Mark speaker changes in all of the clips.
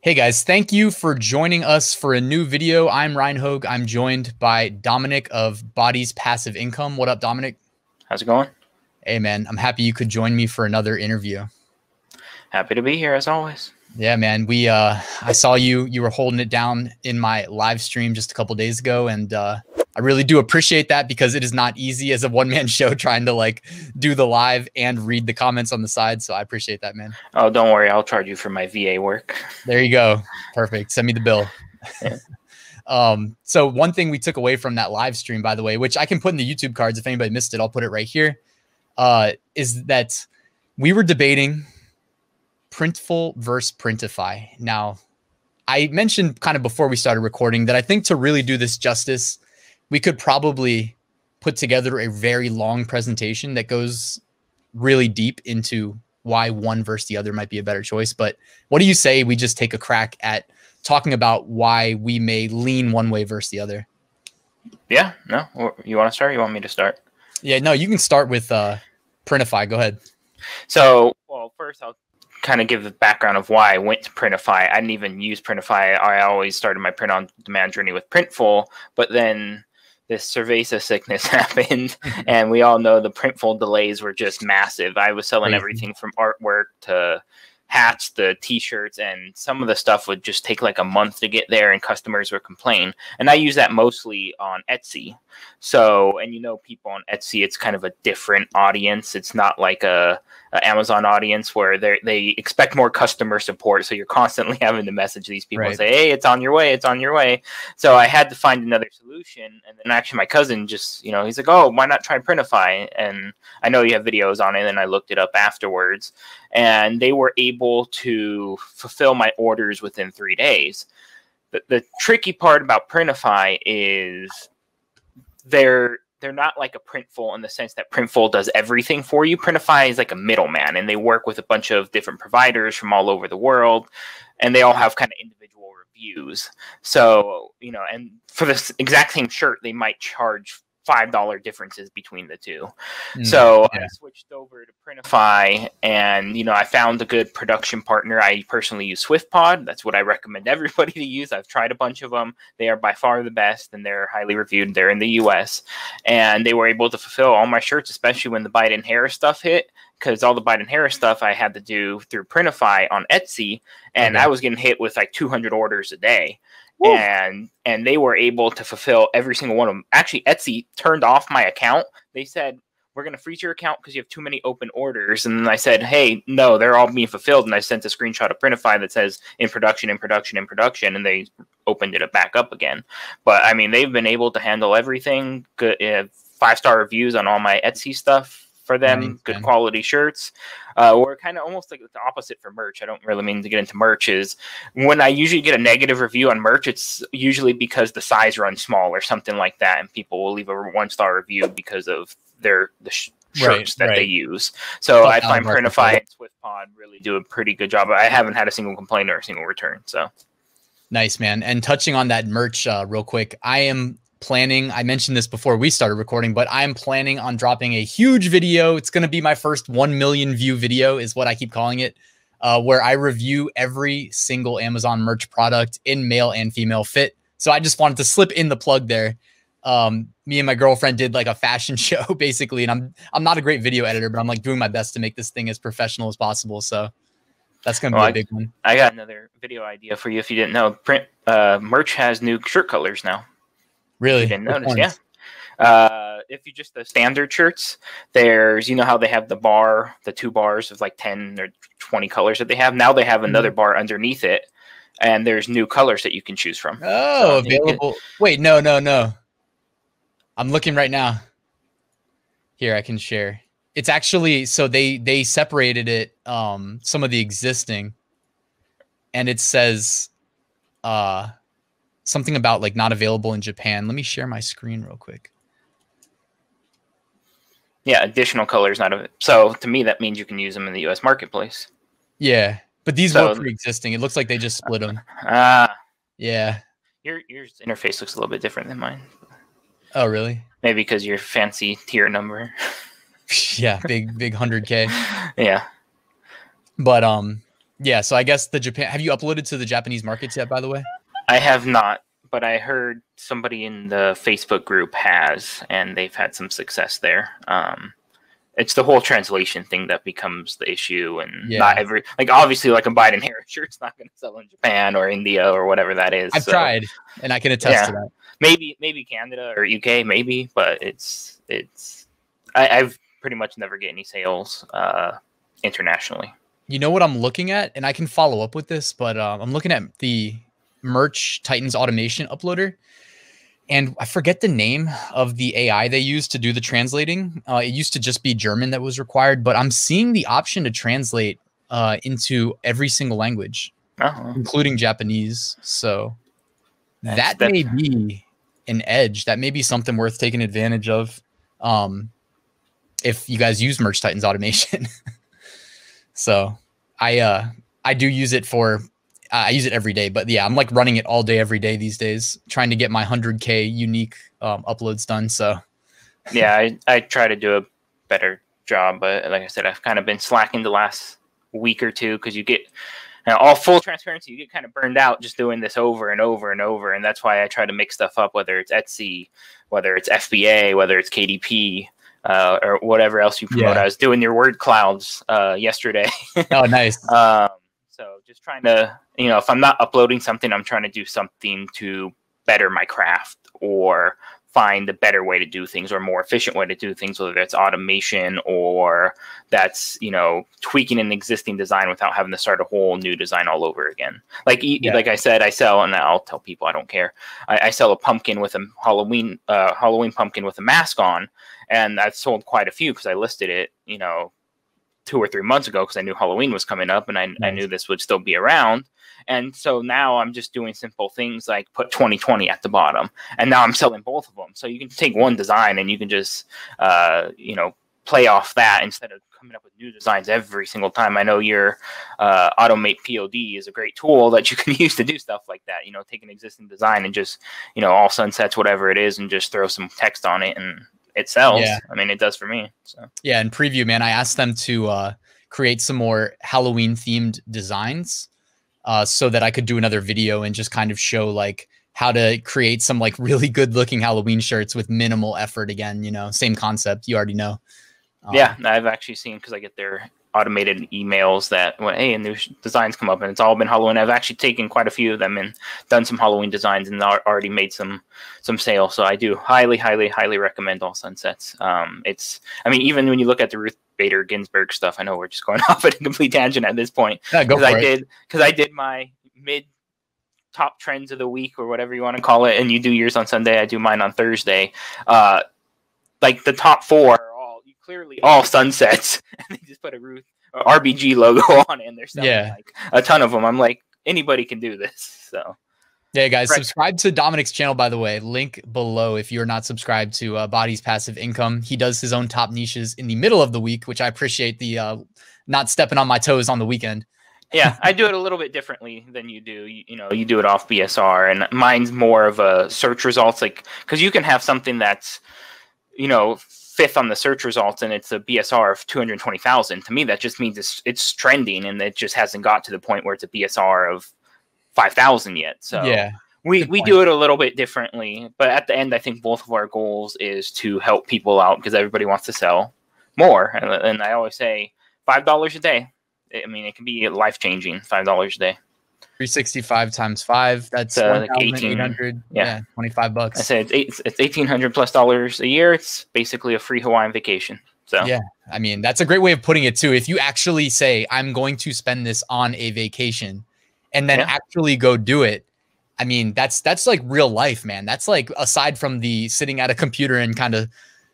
Speaker 1: Hey guys, thank you for joining us for a new video. I'm Ryan Hogue. I'm joined by Dominic of Bodies Passive Income. What up, Dominic?
Speaker 2: How's it going?
Speaker 1: Hey man, I'm happy you could join me for another interview.
Speaker 2: Happy to be here as always.
Speaker 1: Yeah, man. I saw you were holding it down in my live stream just a couple days ago, and I really do appreciate that because it is not easy as a one-man show trying to like do the live and read the comments on the side. So I appreciate that, man.
Speaker 2: Oh, don't worry. I'll charge you for my VA work.
Speaker 1: There you go. Perfect. Send me the bill.
Speaker 2: Yeah.
Speaker 1: So one thing we took away from that live stream, by the way, which I can put in the YouTube cards if anybody missed it, I'll put it right here, is that we were debating Printful versus Printify. Now, I mentioned kind of before we started recording that I think to really do this justice, we could probably put together a very long presentation that goes really deep into why one versus the other might be a better choice. But what do you say we just take a crack at talking about why we may lean one way versus the other?
Speaker 2: Yeah, no. You want to start? Or you want me to start?
Speaker 1: Yeah, no, you can start with Printify. Go ahead.
Speaker 2: So, well, first I'll kind of give the background of why I went to Printify. I didn't even use Printify. I always started my print on demand journey with Printful, but then this Cerveza sickness happened, and we all know the Printful delays were just massive. I was selling everything from artwork to hats, the t-shirts, and some of the stuff would just take like a month to get there, and customers would complain. And I use that mostly on Etsy. So, and people on Etsy, it's kind of a different audience. It's not like a Amazon audience where they expect more customer support. So you're constantly having to message these people and say, hey, it's on your way. It's on your way. So I had to find another solution. And then actually my cousin just, he's like, oh, why not try Printify? And I know you have videos on it. And I looked it up afterwards, and they were able to fulfill my orders within 3 days. The tricky part about Printify is they're not like a Printful in the sense that Printful does everything for you. Printify is like a middleman, and they work with a bunch of different providers from all over the world, and they all have kind of individual reviews. So, and for this exact same shirt, they might charge $5 differences between the two. So I switched over to Printify, and I found a good production partner. I personally use SwiftPod. That's what I recommend everybody to use. I've tried a bunch of them. They are by far the best, and they're highly reviewed. They're in the US, and they were able to fulfill all my shirts, especially when the Biden-Harris stuff hit, because all the Biden-Harris stuff I had to do through Printify on Etsy, and I was getting hit with like 200 orders a day. Woo. And they were able to fulfill every single one of them. Actually, Etsy turned off my account. They said, we're going to freeze your account because you have too many open orders. And then I said, hey, no, they're all being fulfilled. And I sent a screenshot of Printify that says in production, in production, in production. And they opened it back up again. But I mean, they've been able to handle everything. Good, 5-star reviews on all my Etsy stuff for them. Good quality shirts. We're kind of almost like the opposite for merch. I don't really mean to get into merch. Is when I usually get a negative review on merch, it's usually because the size runs small or something like that, and people will leave a 1-star review because of the shirts that they use. So I find Printify and SwiftPod really do a pretty good job. I haven't had a single complaint or a single return. So
Speaker 1: nice, man. And touching on that merch real quick, I am planning, I mentioned this before we started recording, but I'm planning on dropping a huge video. It's going to be my first 1 million view video is what I keep calling it, where I review every single Amazon merch product in male and female fit. So I just wanted to slip in the plug there. Me and my girlfriend did like a fashion show basically, and I'm not a great video editor, but I'm like doing my best to make this thing as professional as possible. So that's going to be a big one.
Speaker 2: I got another video idea for you. If you didn't know, merch has new shirt colors now.
Speaker 1: Really?
Speaker 2: You didn't notice, yeah. If you just the standard shirts, there's how they have the 2 bars of like 10 or 20 colors that they have. Now they have another bar underneath it, and there's new colors that you can choose from.
Speaker 1: Oh, so available. Wait, no. I'm looking right now. Here, I can share. It's actually, so they separated it, some of the existing, and it says something about like not available in Japan. Let me share my screen real quick.
Speaker 2: Yeah, additional colors not of it. So to me, that means you can use them in the U.S. marketplace.
Speaker 1: Yeah, but these were pre-existing. It looks like they just split them. Yeah.
Speaker 2: Your interface looks a little bit different than mine.
Speaker 1: Oh, really?
Speaker 2: Maybe because your fancy tier number.
Speaker 1: Yeah, big 100K.
Speaker 2: Yeah.
Speaker 1: But Yeah, so I guess the Japan. Have you uploaded to the Japanese markets yet? By the way.
Speaker 2: I have not, but I heard somebody in the Facebook group has, and they've had some success there. It's the whole translation thing that becomes the issue, and not every, like, obviously, like a Biden Harris shirt's not going to sell in Japan or India or whatever that is.
Speaker 1: I've tried, and I can attest to that.
Speaker 2: Maybe Canada or UK, maybe, but I've pretty much never get any sales internationally.
Speaker 1: You know what I'm looking at, and I can follow up with this, but I'm looking at the Merch Titans automation uploader. And I forget the name of the AI they used to do the translating. It used to just be German that was required, but I'm seeing the option to translate into every single language, including Japanese. So that may be an edge. That may be something worth taking advantage of if you guys use Merch Titans automation. So I do use it for... I use it every day, but yeah, I'm like running it all day, every day these days, trying to get my 100K unique uploads done. So
Speaker 2: yeah, I try to do a better job, but like I said, I've kind of been slacking the last week or two because you get, all full transparency, you get kind of burned out just doing this over and over and over. And that's why I try to mix stuff up, whether it's Etsy, whether it's FBA, whether it's KDP, or whatever else you promote. I was doing your word clouds yesterday.
Speaker 1: Oh, nice.
Speaker 2: So just trying to, if I'm not uploading something, I'm trying to do something to better my craft or find a better way to do things or a more efficient way to do things, whether that's automation or that's, tweaking an existing design without having to start a whole new design all over again. Like I said, I sell, and I'll tell people I don't care. I sell a pumpkin with a Halloween pumpkin with a mask on, and I've sold quite a few because I listed it, 2 or 3 months ago because I knew Halloween was coming up and I knew this would still be around. And so now I'm just doing simple things like put 2020 at the bottom. And now I'm selling both of them. So you can take one design and you can just, play off that instead of coming up with new designs every single time. I know your Automate POD is a great tool that you can use to do stuff like that. Take an existing design and just, all sunsets, whatever it is, and just throw some text on it and it sells. Yeah. I mean, it does for me. So.
Speaker 1: Yeah, in Preview, man, I asked them to create some more Halloween themed designs so that I could do another video and just kind of show like how to create some like really good looking Halloween shirts with minimal effort. Again, same concept. You already know.
Speaker 2: Yeah, I've actually seen, because I get their automated emails that, hey, and new designs come up, and it's all been Halloween. I've actually taken quite a few of them and done some Halloween designs and already made some sales. So I do highly, highly, highly recommend All Sunsets. Even when you look at the Ruth Bader Ginsburg stuff, I know we're just going off at a complete tangent at this point.
Speaker 1: Yeah, go for it.
Speaker 2: Because I did my mid top trends of the week or whatever you want to call it, and you do yours on Sunday, I do mine on Thursday. Like the top 4 are clearly all sunsets, and they just put a Ruth or RBG logo on it, and they're selling like a ton of them. I'm like, anybody can do this. So
Speaker 1: yeah, guys, subscribe to Dominic's channel, by the way. Link below if you're not subscribed to Body's Passive Income. He does his own top niches in the middle of the week, which I appreciate the not stepping on my toes on the weekend.
Speaker 2: Yeah, I do it a little bit differently than you do. You do it off BSR, and mine's more of a search results, like, because you can have something that's, 5th on the search results and it's a BSR of 220,000. To me, that just means it's trending, and it just hasn't got to the point where it's a BSR of 5,000 yet. So yeah, we do it a little bit differently, but at the end, I think both of our goals is to help people out because everybody wants to sell more. And I always say $5 a day. I mean, it can be life-changing, $5 a day.
Speaker 1: 365 times 5, that's like 1,800. Yeah, $25.
Speaker 2: I said it's $1,800+ a year. It's basically a free Hawaiian vacation. So
Speaker 1: yeah, I mean, that's a great way of putting it too. If you actually say, I'm going to spend this on a vacation and then actually go do it, I mean, that's like real life, man. That's like, aside from the sitting at a computer and kind of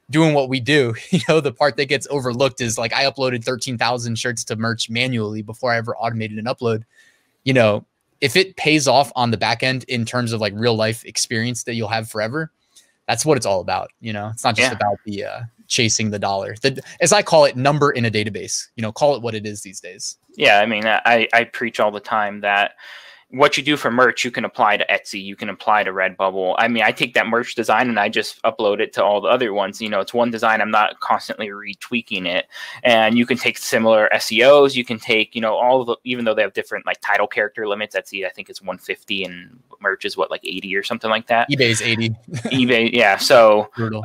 Speaker 1: doing what we do, the part that gets overlooked is like I uploaded 13,000 shirts to Merch manually before I ever automated an upload. If it pays off on the back end in terms of like real life experience that you'll have forever, that's what it's all about. It's not just about the chasing the dollar, as I call it, number in a database. Call it what it is these days.
Speaker 2: Yeah, I mean, I preach all the time that what you do for merch, you can apply to Etsy, you can apply to Redbubble. I mean, I take that merch design and I just upload it to all the other ones. You know, it's one design. I'm not constantly retweaking it. And you can take similar SEOs. You can take, you know, all of the, even though they have different like title character limits. Etsy, I think it's 150 and merch is what, like 80 or something like that.
Speaker 1: eBay's 80.
Speaker 2: eBay, yeah. So
Speaker 1: Brutal.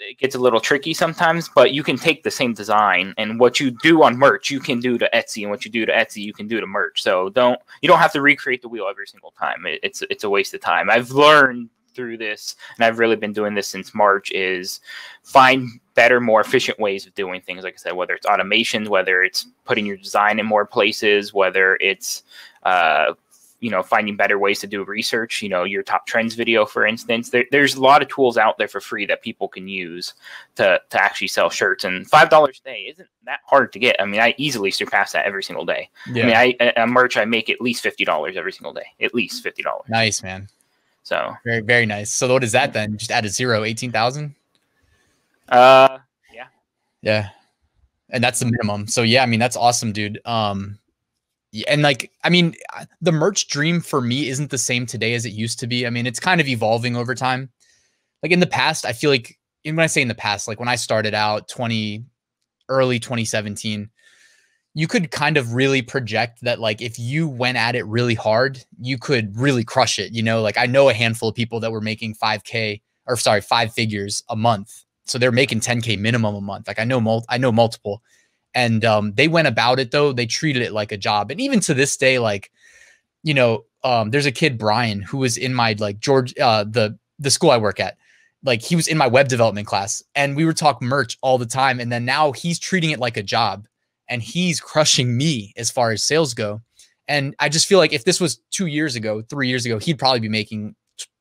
Speaker 2: It gets a little tricky sometimes, but you can take the same design and what you do on merch, you can do to Etsy, and what you do to Etsy, you can do to merch. So you don't have to recreate the wheel every single time. It's a waste of time. I've learned through this, and I've really been doing this since March, is find better, more efficient ways of doing things. Like I said, whether it's automation, whether it's putting your design in more places, whether it's you know, finding better ways to do research, you know, your top trends video, for instance. There's a lot of tools out there for free that people can use to actually sell shirts. And $5 a day isn't that hard to get. I mean, I easily surpass that every single day. Yeah. I mean, a merch, I make at least $50 every single day. At least $50.
Speaker 1: Nice, man.
Speaker 2: So
Speaker 1: very, very nice. So what is that then? Just add a zero, 18,000?
Speaker 2: Yeah.
Speaker 1: Yeah. And that's the minimum. So yeah, I mean, that's awesome, dude. And like, I mean, the merch dream for me isn't the same today as it used to be. I mean, it's kind of evolving over time. Like in the past, I feel like, and when I say in the past, like when I started out early 2017, you could kind of really project that, like, if you went at it really hard, you could really crush it. You know, like I know a handful of people that were making 5 figures a month. So they're making 10K minimum a month. Like I know multiple. And they went about it, though. They treated it like a job. And even to this day, like, you know, there's a kid, Brian, who was in my like the school I work at. Like he was in my web development class and we would talk merch all the time. And then now he's treating it like a job and he's crushing me as far as sales go. And I just feel like if this was 2 years ago, 3 years ago, he'd probably be making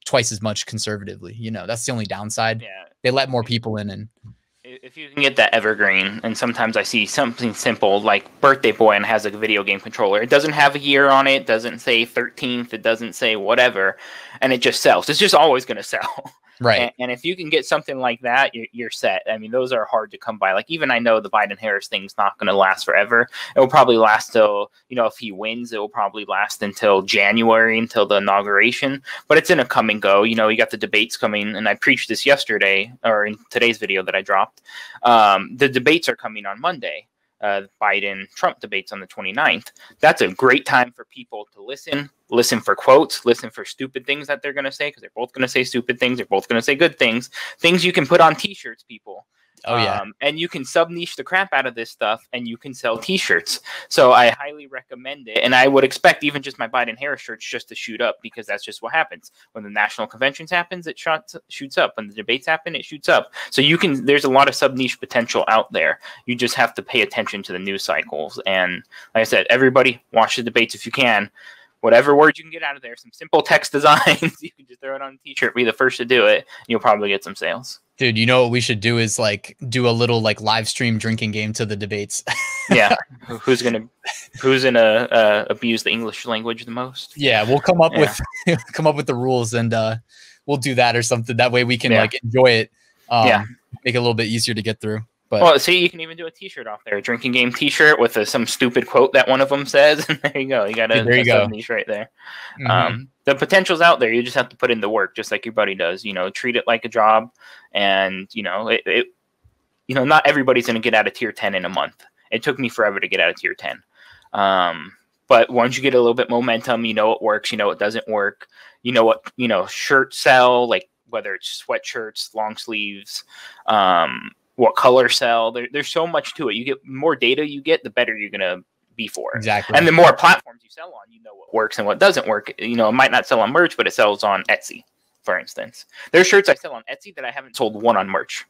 Speaker 1: twice as much conservatively. You know, that's the only downside.
Speaker 2: Yeah.
Speaker 1: They let more people in. And
Speaker 2: if you can get that evergreen, and sometimes I see something simple like Birthday Boy and has a video game controller. It doesn't have a year on it. It doesn't say 13th. It doesn't say whatever. And it just sells. It's just always going to sell.
Speaker 1: Right.
Speaker 2: And if you can get something like that, you're set. I mean, those are hard to come by. Like, even I know the Biden-Harris thing's not going to last forever. It will probably last till, you know, if he wins, it will probably last until January, until the inauguration. But it's in a come and go. You know, you got the debates coming, and I preached this yesterday, or in today's video that I dropped. The debates are coming on Monday. Biden-Trump debates on the 29th. That's a great time for people to listen for quotes, listen for stupid things that they're going to say, because they're both going to say stupid things. They're both going to say good things you can put on t-shirts, people.
Speaker 1: Oh, yeah.
Speaker 2: And you can sub-niche the crap out of this stuff, and you can sell t-shirts. So I highly recommend it. And I would expect even just my Biden-Harris shirts just to shoot up, because that's just what happens. When the national conventions happens, it shoots up. When the debates happen, it shoots up. So there's a lot of sub-niche potential out there. You just have to pay attention to the news cycles. And like I said, everybody watch the debates if you can. Whatever words you can get out of there, some simple text designs, you can just throw it on a t-shirt, be the first to do it, and you'll probably get some sales.
Speaker 1: Dude, you know what we should do is like do a little like live stream drinking game to the debates.
Speaker 2: Yeah. Who's gonna abuse the English language the most?
Speaker 1: Yeah, we'll come up with the rules, and we'll do that or something. That way we can like enjoy it. Make it a little bit easier to get through. But
Speaker 2: well, see, you can even do a t-shirt off there, a drinking game t-shirt with some stupid quote that one of them says. And there you go. You got a niche right there. Mm-hmm. The potential's out there. You just have to put in the work, just like your buddy does. You know, treat it like a job. And, you know, not everybody's going to get out of tier 10 in a month. It took me forever to get out of tier 10. But once you get a little bit momentum, you know it works, you know it doesn't work. You know what, shirts sell, like whether it's sweatshirts, long sleeves, what color sell. There's so much to it. You get more data the better you're going to be for it.
Speaker 1: Exactly.
Speaker 2: And the more platforms you sell on, you know what works and what doesn't work. You know, it might not sell on merch, but it sells on Etsy, for instance. There's shirts I sell on Etsy that I haven't sold one on merch.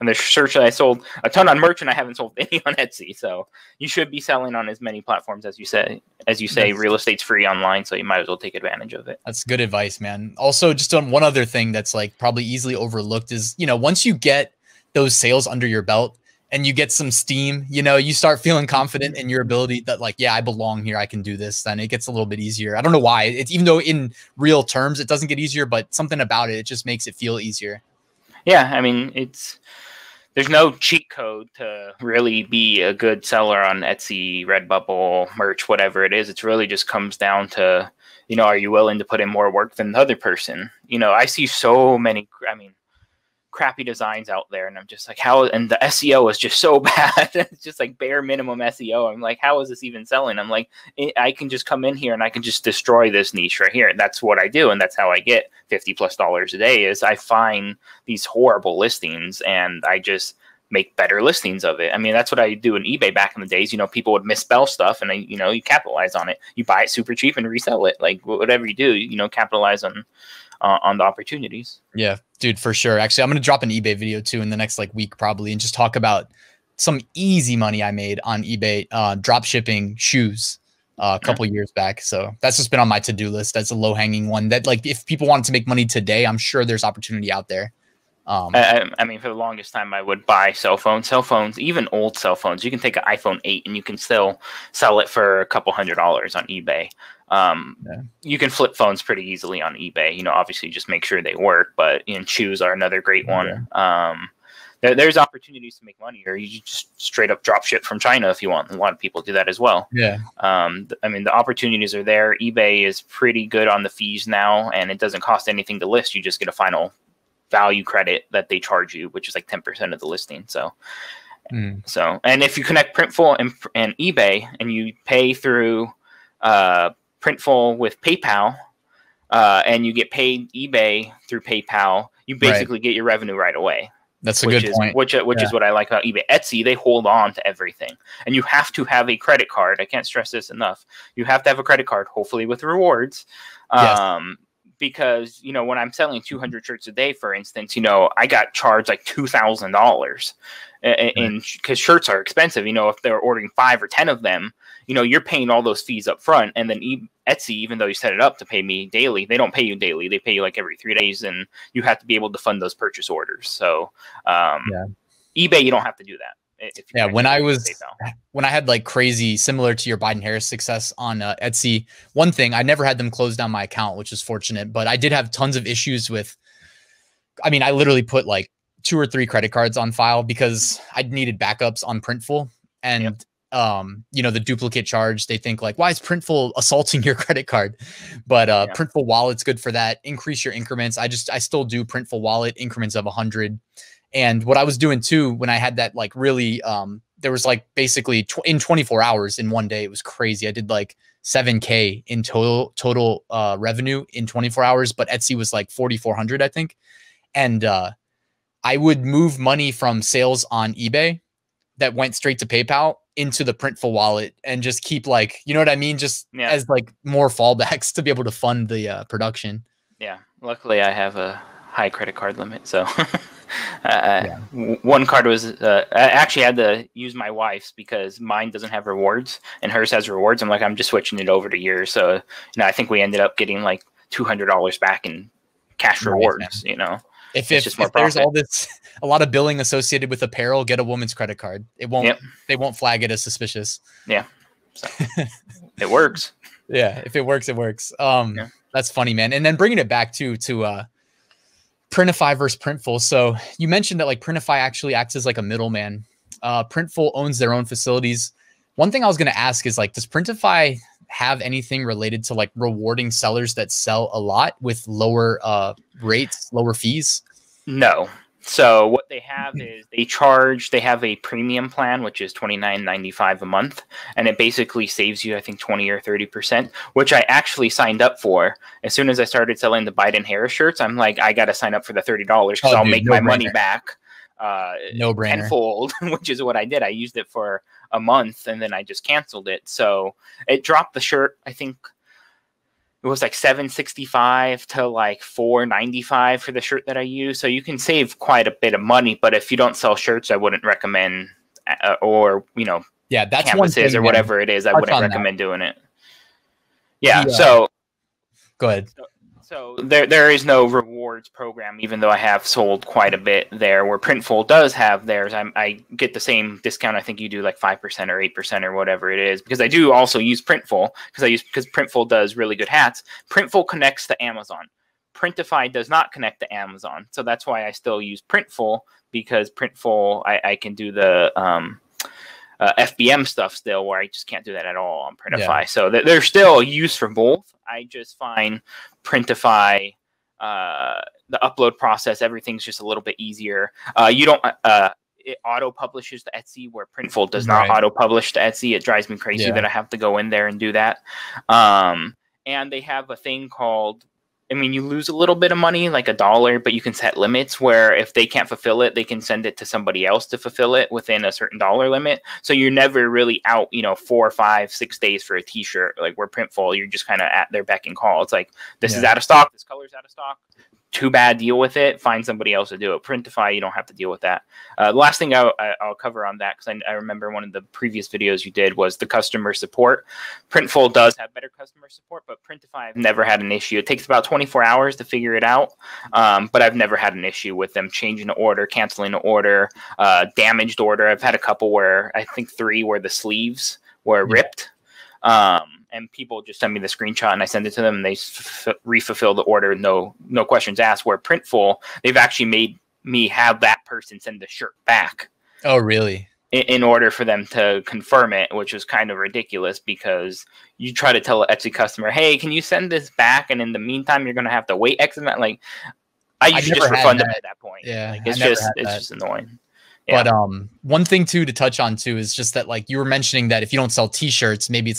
Speaker 2: And there's shirts that I sold a ton on merch and I haven't sold any on Etsy. So you should be selling on as many platforms as you say. As you say, real estate's free online, so you might as well take advantage of it.
Speaker 1: That's good advice, man. Also, just on one other thing that's like probably easily overlooked is, once you get those sales under your belt and you get some steam, you start feeling confident in your ability that like, yeah, I belong here. I can do this. Then it gets a little bit easier. I don't know why. It's even though in real terms, it doesn't get easier, but something about it just makes it feel easier.
Speaker 2: Yeah. I mean, there's no cheat code to really be a good seller on Etsy, Redbubble, merch, whatever it is. It really just comes down to You know, are you willing to put in more work than the other person? You know, I see so many, I mean, crappy designs out there, and I'm just like, how? And the SEO is just so bad. It's just like bare minimum SEO. I'm like, how is this even selling? I'm like, I can just come in here and I can just destroy this niche right here. And that's what I do, and that's how I get $50+ a day. Is I find these horrible listings and I just make better listings of it. I mean, that's what I do in eBay back in the days. You know, people would misspell stuff, and you know, you capitalize on it. You buy it super cheap and resell it. Like whatever you do, you know, capitalize on the opportunities.
Speaker 1: Yeah, dude, for sure. Actually, I'm going to drop an eBay video too in the next like week probably, and just talk about some easy money I made on eBay, drop shipping shoes a couple years back. So that's just been on my to-do list. That's a low-hanging one that, like, if people wanted to make money today, I'm sure there's opportunity out there.
Speaker 2: I mean, for the longest time, I would buy cell phones, even old cell phones. You can take an iPhone 8 and you can still sell it for a couple $100s on eBay. You can flip phones pretty easily on eBay. You know, obviously just make sure they work, but shoes are another great one. There's opportunities to make money, or you just straight up drop ship from China if you want. A lot of people do that as well.
Speaker 1: Yeah.
Speaker 2: I mean, the opportunities are there. eBay is pretty good on the fees now, and it doesn't cost anything to list. You just get a final value credit that they charge you, which is like 10% of the listing. So, and if you connect Printful and eBay, and you pay through Printful with PayPal, and you get paid eBay through PayPal, you basically get your revenue right away.
Speaker 1: That's a good point.
Speaker 2: Which is what I like about eBay. Etsy, they hold on to everything, and you have to have a credit card. I can't stress this enough. You have to have a credit card, hopefully with rewards. Because, you know, when I'm selling 200 shirts a day, for instance, you know, I got charged like $2,000 because shirts are expensive. You know, if they're ordering 5 or 10 of them, you know, you're paying all those fees up front. And then Etsy, even though you set it up to pay me daily, they don't pay you daily. They pay you like every 3 days, and you have to be able to fund those purchase orders. So eBay, you don't have to do that.
Speaker 1: When I had like crazy, similar to your Biden-Harris success on Etsy, one thing, I never had them close down my account, which is fortunate, but I did have tons of issues with, I mean, I literally put like 2 or 3 credit cards on file because I needed backups on Printful, and you know, the duplicate charge, they think like, why is Printful assaulting your credit card? But Printful Wallet's good for that. Increase your increments. I still do Printful Wallet increments of 100. And what I was doing too, when I had that, like, really, there was like basically in 24 hours in one day, it was crazy. I did like 7K in total revenue in 24 hours, but Etsy was like 4,400, I think. And I would move money from sales on eBay that went straight to PayPal into the Printful wallet and just keep, like, you know what I mean? Just as like more fallbacks to be able to fund the production.
Speaker 2: Yeah. Luckily I have a high credit card limit. So one card was, I actually had to use my wife's because mine doesn't have rewards and hers has rewards. I'm like, I'm just switching it over to yours. So, you know, I think we ended up getting like $200 back in cash rewards, you know.
Speaker 1: If there's a lot of billing associated with apparel, get a woman's credit card. It won't, they won't flag it as suspicious.
Speaker 2: Yeah. So it works.
Speaker 1: Yeah. If it works, it works. That's funny, man. And then bringing it back to Printify versus Printful. So you mentioned that like Printify actually acts as like a middleman. Printful owns their own facilities. One thing I was going to ask is, like, does Printify have anything related to like rewarding sellers that sell a lot with lower rates, lower fees?
Speaker 2: No. So what they have is they have a premium plan, which is $29.95 a month. And it basically saves you, I think, 20 or 30%, which I actually signed up for. As soon as I started selling the Biden-Harris shirts, I'm like, I got to sign up for the $30 because I'll make my money back tenfold, which is what I did. I used it for a month and then I just canceled it. So it dropped the shirt, I think, it was like $765 to like $495 for the shirt that I use. So you can save quite a bit of money, but if you don't sell shirts, I wouldn't recommend, or, you know,
Speaker 1: that's
Speaker 2: canvases or whatever it is, I wouldn't recommend doing it. So
Speaker 1: go ahead.
Speaker 2: So there is no rewards program, even though I have sold quite a bit there. Where Printful does have theirs, I get the same discount. I think you do like 5% or 8% or whatever it is, because I do also use Printful because Printful does really good hats. Printful connects to Amazon. Printify does not connect to Amazon, so that's why I still use Printful, because Printful I can do the FBM stuff still, where I just can't do that at all on Printify. Yeah. So there's still a use for both. I just find Printify, the upload process, everything's just a little bit easier. You don't it auto publishes to Etsy, where Printful does not auto publish to Etsy. It drives me crazy that I have to go in there and do that. And they have a thing called, I mean, you lose a little bit of money, like $1, but you can set limits where if they can't fulfill it, they can send it to somebody else to fulfill it within a certain dollar limit. So you're never really out, 4, 5, 6 days for a t-shirt. Like where Printful, you're just kind of at their beck and call. It's like, this is out of stock. This color's out of stock. Too bad, deal with it. Find somebody else to do it. Printify, you don't have to deal with that. The last thing I'll cover on that, because I remember one of the previous videos you did was the customer support. Printful does have better customer support, but Printify, I've never had an issue. It takes about 24 hours to figure it out, but I've never had an issue with them changing the order, canceling the order, damaged order. I've had a couple where, I think 3 where the sleeves were ripped. And people just send me the screenshot and I send it to them and they refulfill the order. No questions asked. Where Printful, they've actually made me have that person send the shirt back.
Speaker 1: Oh, really?
Speaker 2: In order for them to confirm it, which is kind of ridiculous because you try to tell an Etsy customer, hey, can you send this back? And in the meantime, you're going to have to wait X amount. Like, I usually just refund them at that point.
Speaker 1: Yeah.
Speaker 2: Like, it's just annoying.
Speaker 1: Yeah. But one thing too to touch on too is just that, like you were mentioning, that if you don't sell t-shirts, maybe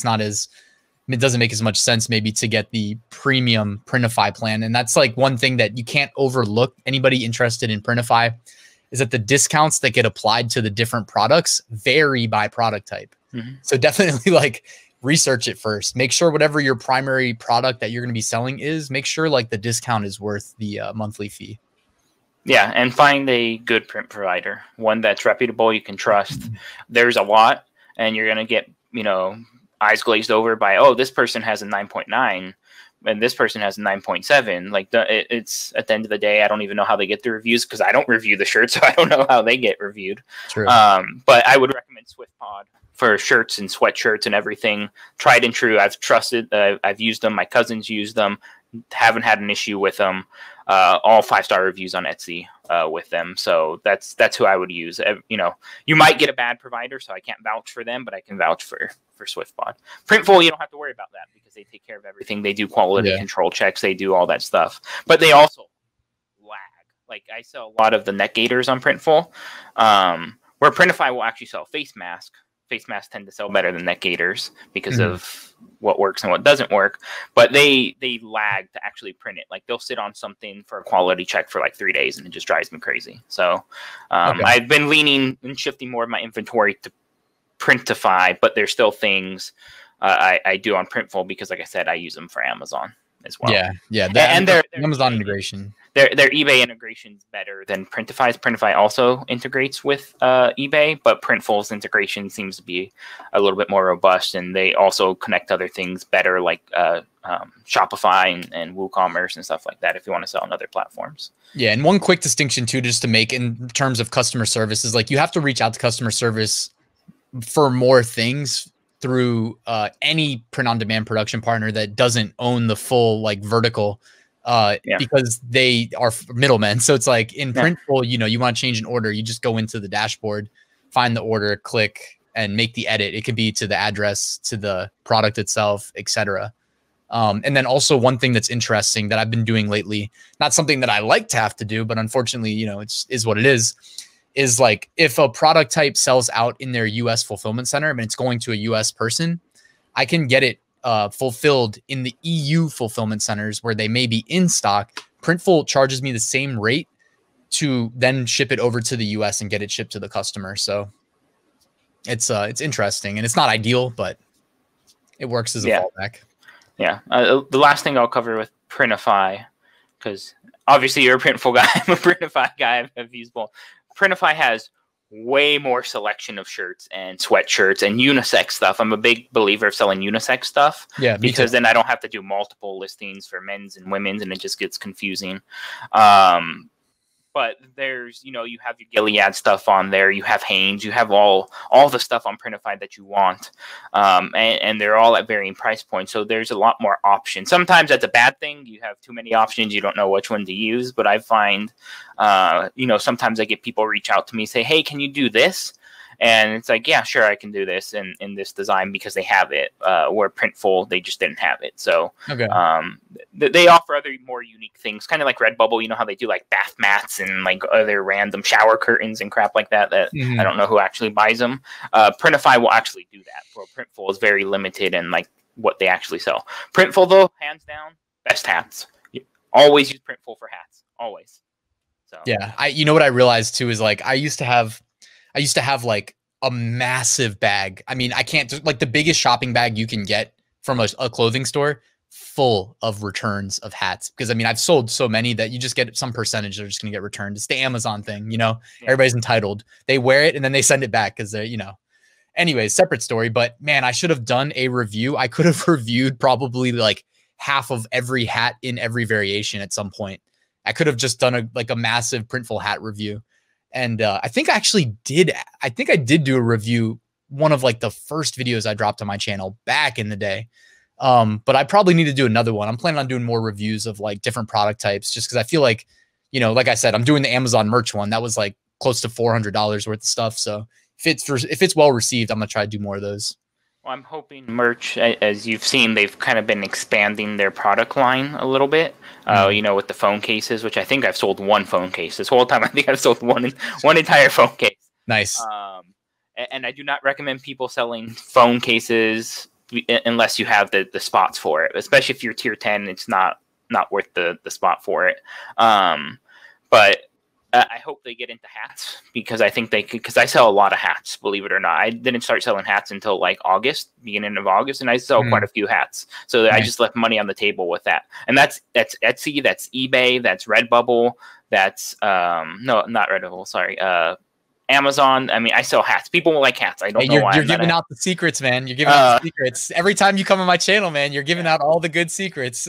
Speaker 1: it doesn't make as much sense maybe to get the premium Printify plan. And that's like one thing that you can't overlook. Anybody interested in Printify is that the discounts that get applied to the different products vary by product type. So definitely like research it first. Make sure whatever your primary product that you're going to be selling is, make sure like the discount is worth the monthly fee.
Speaker 2: Yeah, and find a good print provider, one that's reputable, you can trust. There's a lot, and you're going to get, eyes glazed over by, oh, this person has a 9.9 and this person has a 9.7. Like it's at the end of the day, I don't even know how they get the reviews because I don't review the shirts, so I don't know how they get reviewed.
Speaker 1: True.
Speaker 2: But I would recommend SwiftPod for shirts and sweatshirts and everything. Tried and true. I've trusted. I've used them. My cousins use them. Haven't had an issue with them. All 5-star reviews on Etsy with them. So that's who I would use. You might get a bad provider, so I can't vouch for them, but I can vouch for SwiftPod. Printful, you don't have to worry about that because they take care of everything. They do quality control checks. They do all that stuff. But they also lag. Like I sell a lot of the neck gaiters on Printful, where Printify will actually sell face mask. Face masks tend to sell better than neck gaiters because of what works and what doesn't work. But they lag to actually print it. Like they'll sit on something for a quality check for like 3 days, and it just drives me crazy. So I've been leaning and shifting more of my inventory to Printify, but there's still things I do on Printful because, like I said, I use them for Amazon as well.
Speaker 1: Yeah. And their Amazon integration.
Speaker 2: Their eBay integration is better than Printify's. Printify also integrates with eBay, but Printful's integration seems to be a little bit more robust, and they also connect other things better, like Shopify and WooCommerce and stuff like that, if you want to sell on other platforms.
Speaker 1: Yeah, and one quick distinction too, just to make in terms of customer service, is like you have to reach out to customer service for more things through any print-on-demand production partner that doesn't own the full like vertical. Because they are middlemen. So it's like in Printful, you want to change an order, you just go into the dashboard, find the order, click, and make the edit. It could be to the address, to the product itself, etc. And then also one thing that's interesting that I've been doing lately, not something that I like to have to do, but unfortunately, is what it is like if a product type sells out in their US fulfillment center and it's going to a US person, I can get it fulfilled in the EU fulfillment centers where they may be in stock. Printful charges me the same rate to then ship it over to the US and get it shipped to the customer. So it's interesting, and it's not ideal, but it works as a fallback.
Speaker 2: Yeah. The last thing I'll cover with Printify, because obviously you're a Printful guy, I'm a Printify guy. I've used both. Printify has way more selection of shirts and sweatshirts and unisex stuff. I'm a big believer of selling unisex stuff.
Speaker 1: Yeah,
Speaker 2: because then I don't have to do multiple listings for men's and women's, and it just gets confusing. But there's, you have your Gilead stuff on there. You have Hanes. You have all the stuff on Printify that you want. And they're all at varying price points. So there's a lot more options. Sometimes that's a bad thing. You have too many options. You don't know which one to use. But I find, sometimes I get people reach out to me, say, hey, can you do this? And it's like, yeah, sure, I can do this in this design because they have it. Where Printful, they just didn't have it. So
Speaker 1: Okay.
Speaker 2: They offer other more unique things, kind of like Redbubble. You know how they do like bath mats and like other random shower curtains and crap like that. I don't know who actually buys them. Printify will actually do that. Where Printful is very limited in like what they actually sell. Printful though, hands down, best hats. Always use Printful for hats. Always. So
Speaker 1: yeah, you know what I realized too is like I used to have like a massive bag. I mean, I can't just like the biggest shopping bag you can get from a clothing store full of returns of hats. Because I mean, I've sold so many that you just get some percentage that are just gonna get returned. It's the Amazon thing, you know. Yeah. Everybody's entitled. They wear it and then they send it back because they're, you know. Anyways, separate story. But man, I should have done a review. I could have reviewed probably like half of every hat in every variation at some point. I could have just done a massive Printful hat review. And I think I did do a review, one of like the first videos I dropped on my channel back in the day. But I probably need to do another one. I'm planning on doing more reviews of like different product types, just because I feel like, you know, like I said, I'm doing the Amazon merch one. That was like close to $400 worth of stuff. So if it's well received, I'm gonna try to do more of those.
Speaker 2: Well, I'm hoping merch, as you've seen, they've kind of been expanding their product line a little bit. You know, with the phone cases, which I think I've sold one phone case this whole time. I think I've sold one entire phone case.
Speaker 1: Nice.
Speaker 2: And I do not recommend people selling phone cases unless you have the spots for it. Especially if you're tier 10, it's not worth the spot for it. But I hope they get into hats because I think they could, because I sell a lot of hats, believe it or not. I didn't start selling hats until like beginning of August, and I sell quite a few hats. So nice. I just left money on the table with that. And that's Etsy, that's eBay, that's Redbubble, that's no, not Redbubble, sorry. Amazon. I mean, I sell hats. People will like hats. I don't know why.
Speaker 1: You're giving out the secrets, man. You're giving out the secrets. Every time you come on my channel, man, you're giving out all the good secrets.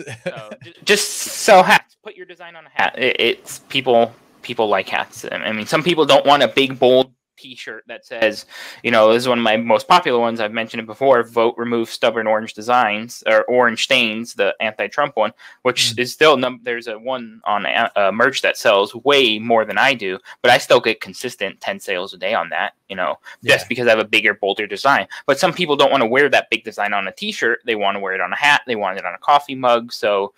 Speaker 2: Just sell hats. Put your design on a hat. It's people like hats. I mean, some people don't want a big, bold t-shirt that says, you know, this is one of my most popular ones. I've mentioned it before. Vote remove stubborn orange designs or orange stains, the anti-Trump one, which is still, there's a one on merch that sells way more than I do, but I still get consistent 10 sales a day on that, you know, just because I have a bigger, bolder design. But some people don't want to wear that big design on a t-shirt. They want to wear it on a hat. They want it on a coffee mug. So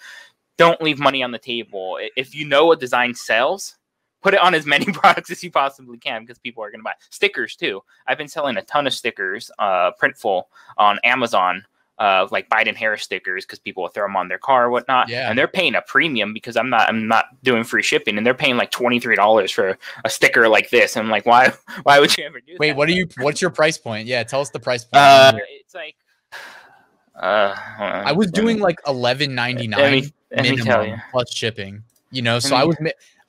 Speaker 2: don't leave money on the table. If you know a design sells, put it on as many products as you possibly can because people are going to buy. Stickers, too. I've been selling a ton of stickers, Printful, on Amazon, like Biden-Harris stickers because people will throw them on their car or whatnot. Yeah. And they're paying a premium because I'm not doing free shipping, and they're paying like $23 for a sticker like this. And I'm like, why would you ever do that?
Speaker 1: Wait, what's your price point? Yeah, tell us the price point.
Speaker 2: It's like
Speaker 1: I was doing like $11.99 minimum plus shipping. You know, so I was.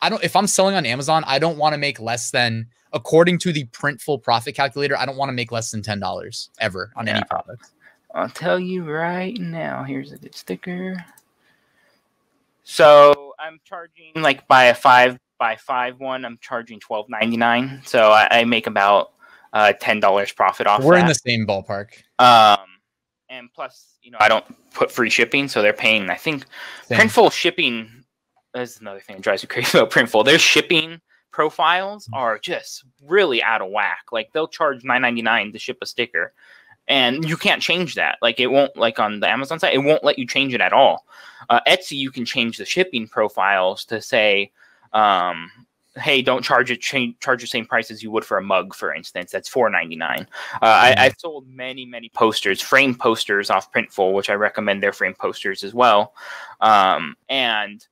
Speaker 1: If I'm selling on Amazon, I don't want to make less than, according to the Printful profit calculator, I don't want to make less than $10 ever on any product.
Speaker 2: I'll tell you right now. Here's a good sticker. So I'm charging like by a 5x5 one. I'm charging $12.99. So I make about $10 profit off.
Speaker 1: We're in the same ballpark.
Speaker 2: And plus, you know, I don't put free shipping, so they're paying. I think Printful shipping. That's another thing that drives me crazy about Printful. Their shipping profiles are just really out of whack. Like they'll charge $9.99 to ship a sticker, and you can't change that. Like it won't, like on the Amazon site, it won't let you change it at all. Etsy, you can change the shipping profiles to say, hey, don't charge the same price as you would for a mug, for instance. That's $4.99. I've sold many posters, frame posters off Printful, which I recommend their frame posters as well. And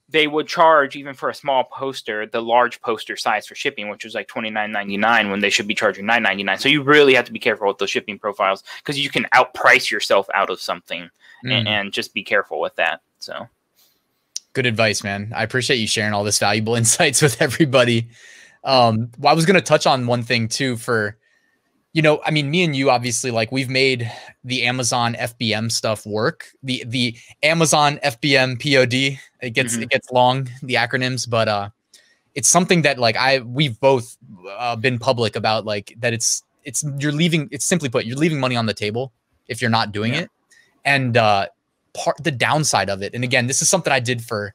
Speaker 2: they would charge, even for a small poster, the large poster size for shipping, which was like $29.99 when they should be charging $9.99. So you really have to be careful with those shipping profiles because you can outprice yourself out of something and just be careful with that. So
Speaker 1: good advice, man. I appreciate you sharing all this valuable insights with everybody. Well, I was going to touch on one thing too for, you know, I mean, me and you, obviously, like we've made the Amazon FBM stuff work. The Amazon FBM POD, it gets long, the acronyms, but it's something that like we've both been public about, like that it's simply put, you're leaving money on the table if you're not doing it. And the downside of it, and again, this is something I did for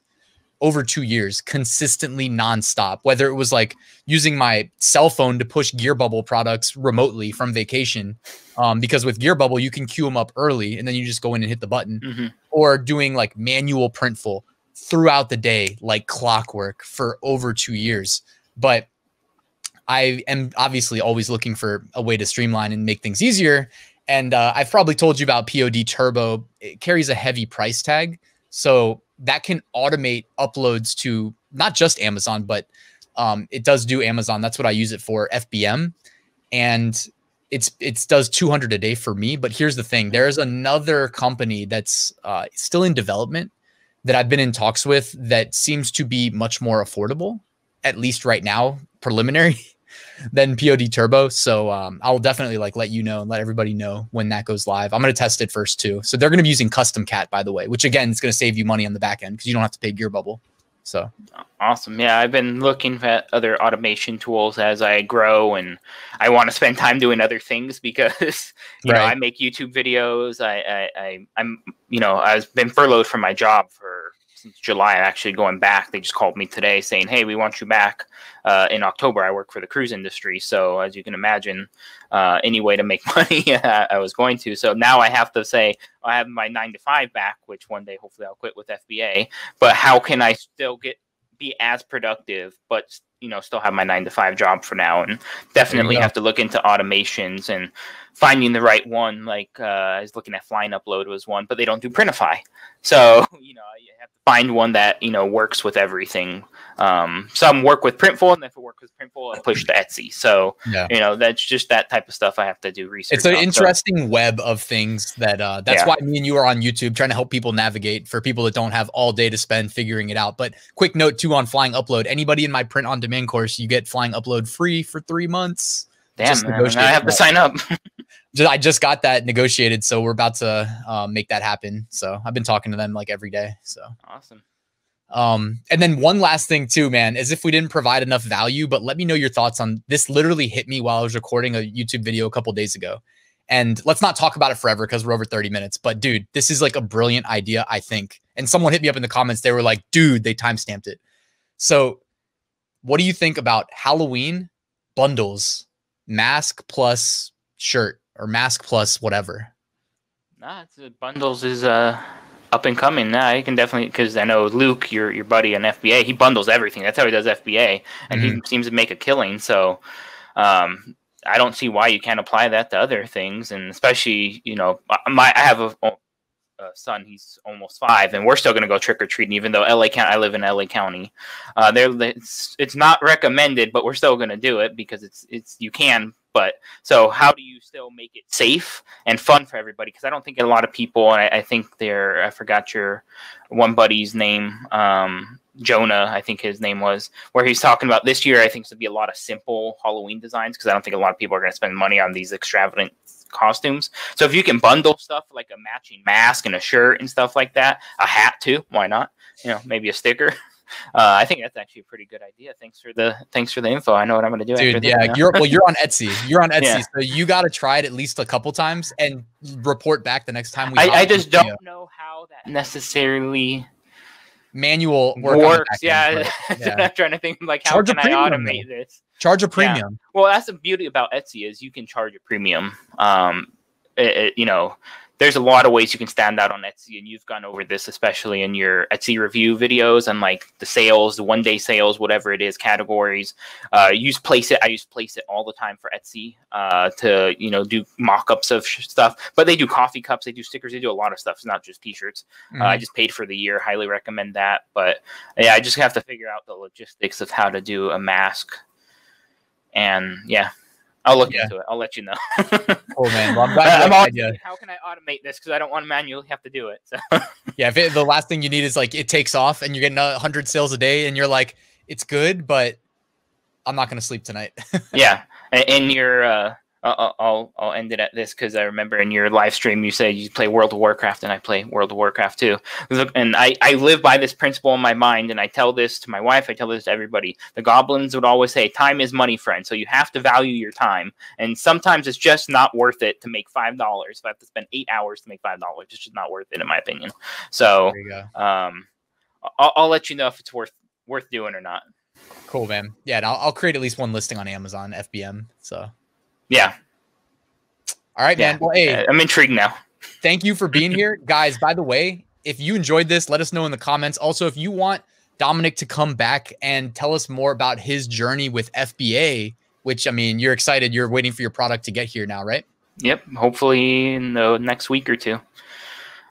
Speaker 1: over 2 years, consistently nonstop, whether it was like using my cell phone to push Gear Bubble products remotely from vacation. Because with Gear Bubble, you can queue them up early and then you just go in and hit the button, or doing like manual Printful throughout the day, like clockwork for over 2 years. But I am obviously always looking for a way to streamline and make things easier. And I've probably told you about POD Turbo. It carries a heavy price tag, so that can automate uploads to not just Amazon, but it does do Amazon. That's what I use it for, FBM. And it does 200 a day for me. But here's the thing. There's another company that's still in development that I've been in talks with that seems to be much more affordable, at least right now, preliminary, than POD Turbo. So I'll definitely like let you know and let everybody know when that goes live. I'm going to test it first too. So they're going to be using Custom Cat, by the way, which again is going to save you money on the back end because you don't have to pay Gear Bubble. So
Speaker 2: awesome. Yeah, I've been looking at other automation tools as I grow, and I want to spend time doing other things because you know I make YouTube videos. I'm I've been furloughed from my job since July. I'm actually going back. They just called me today saying, hey, we want you back in October. I work for the cruise industry. So as you can imagine, any way to make money, I was going to. So now I have to say, I have my 9 to 5 back, which one day hopefully I'll quit with FBA. But how can I still be as productive, but still have my 9 to 5 job for now? And definitely have to look into automations and finding the right one. Like I was looking at Flying Upload was one, but they don't do Printify. So you have to find one that works with everything. Some work with Printful, and if it works with Printful, I push to Etsy. So that's just that type of stuff I have to do research.
Speaker 1: It's an interesting web of things that's why me and you are on YouTube trying to help people navigate, for people that don't have all day to spend figuring it out. But quick note too on Flying Upload: anybody in my Print on Demand course, you get Flying Upload free for 3 months.
Speaker 2: Damn, man, I have to sign up.
Speaker 1: I just got that negotiated, so we're about to make that happen. So I've been talking to them like every day. So
Speaker 2: awesome.
Speaker 1: And then one last thing too, man, as if we didn't provide enough value, but let me know your thoughts on this. Literally hit me while I was recording a YouTube video a couple days ago. And let's not talk about it forever because we're over 30 minutes. But dude, this is like a brilliant idea, I think. And someone hit me up in the comments. They were like, dude, they timestamped it. So what do you think about Halloween bundles, mask plus shirt or mask plus whatever?
Speaker 2: Nah, bundles is up and coming. Nah, you can definitely, because I know Luke, your buddy in FBA, he bundles everything. That's how he does FBA, and he seems to make a killing. So I don't see why you can't apply that to other things. And especially, I have a son, he's almost 5, and we're still going to go trick-or-treating, even though I live in LA County. It's not recommended, but we're still going to do it because you can. But so how do you still make it safe and fun for everybody? Because I don't think a lot of people, and I think I forgot your one buddy's name, Jonah, I think his name was, where he's talking about this year, I think it's going to be a lot of simple Halloween designs, because I don't think a lot of people are going to spend money on these extravagant costumes. So if you can bundle stuff like a matching mask and a shirt and stuff like that, a hat too, why not? Maybe a sticker. I think that's actually a pretty good idea. Thanks for the info. I know what I'm going to do.
Speaker 1: Dude,
Speaker 2: after
Speaker 1: yeah,
Speaker 2: this,
Speaker 1: you're on Etsy. You're on Etsy, yeah. So you got to try it at least a couple times and report back the next time we.
Speaker 2: I just don't know how that necessarily
Speaker 1: manual
Speaker 2: works. Yeah, I'm trying to think like how can I automate this?
Speaker 1: Charge a premium.
Speaker 2: Yeah. Well, that's the beauty about Etsy is you can charge a premium. There's a lot of ways you can stand out on Etsy, and you've gone over this, especially in your Etsy review videos and like the sales, the 1-day sales, whatever it is, categories. Use Placeit. I use Placeit all the time for Etsy to do mock-ups of stuff. But they do coffee cups, they do stickers, they do a lot of stuff. It's not just T-shirts. I just paid for the year. Highly recommend that. But yeah, I just have to figure out the logistics of how to do a mask. And yeah. I'll look into it. I'll let you know.
Speaker 1: Cool, man. Well, I'm glad
Speaker 2: how can I automate this? Because I don't want to manually have to do it. So.
Speaker 1: Yeah, the last thing you need is like it takes off and you're getting 100 sales a day and you're like, it's good, but I'm not going to sleep tonight. Yeah.
Speaker 2: And you're I'll end it at this because I remember in your live stream you said you play World of Warcraft, and I play World of Warcraft too. And I live by this principle in my mind, and I tell this to my wife, I tell this to everybody. The goblins would always say, time is money, friend. So you have to value your time. And sometimes it's just not worth it to make $5. If I have to spend 8 hours to make $5, it's just not worth it in my opinion. So I'll let you know if it's worth doing or not.
Speaker 1: Cool, man. Yeah, and I'll create at least one listing on Amazon FBM. So
Speaker 2: yeah.
Speaker 1: All right, man. Well, hey,
Speaker 2: I'm intrigued now.
Speaker 1: Thank you for being here, guys. By the way, if you enjoyed this, let us know in the comments. Also, if you want Dominic to come back and tell us more about his journey with FBA, which, I mean, you're excited. You're waiting for your product to get here now, right?
Speaker 2: Yep. Hopefully in the next week or two.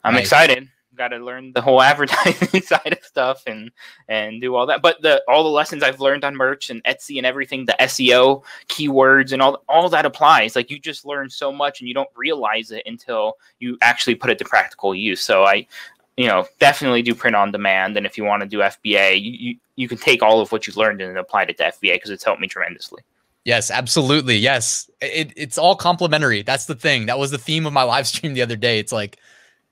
Speaker 2: I'm
Speaker 1: Nice.
Speaker 2: excited. Got to learn the whole advertising side of stuff and do all that. But all the lessons I've learned on merch and Etsy and everything, the SEO keywords and all that applies. Like, you just learn so much and you don't realize it until you actually put it to practical use. So I definitely do print on demand. And if you want to do FBA, you can take all of what you've learned and apply it to FBA, because it's helped me tremendously.
Speaker 1: Yes, absolutely. Yes. It's all complementary. That's the thing. That was the theme of my live stream the other day. It's like,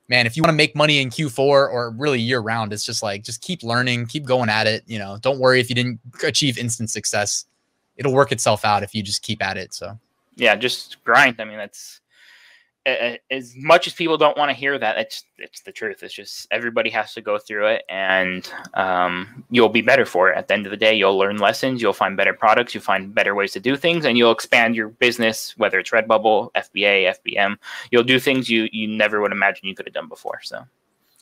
Speaker 1: man, if you want to make money in Q4 or really year round, it's just like, just keep learning, keep going at it. Don't worry if you didn't achieve instant success. It'll work itself out if you just keep at it. So
Speaker 2: yeah, just grind. I mean, that's as much as people don't want to hear that. It's the truth. It's just, everybody has to go through it, and you'll be better for it. At the end of the day, you'll learn lessons, you'll find better products, you'll find better ways to do things, and you'll expand your business, whether it's Redbubble, FBA, FBM. You'll do things you never would imagine you could have done before. So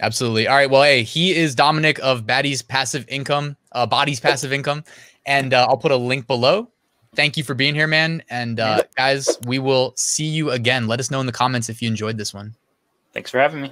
Speaker 1: absolutely. All right. Well, hey, he is Dominic of Body's Passive Income, and I'll put a link below. Thank you for being here, man. And guys, we will see you again. Let us know in the comments if you enjoyed this one.
Speaker 2: Thanks for having me.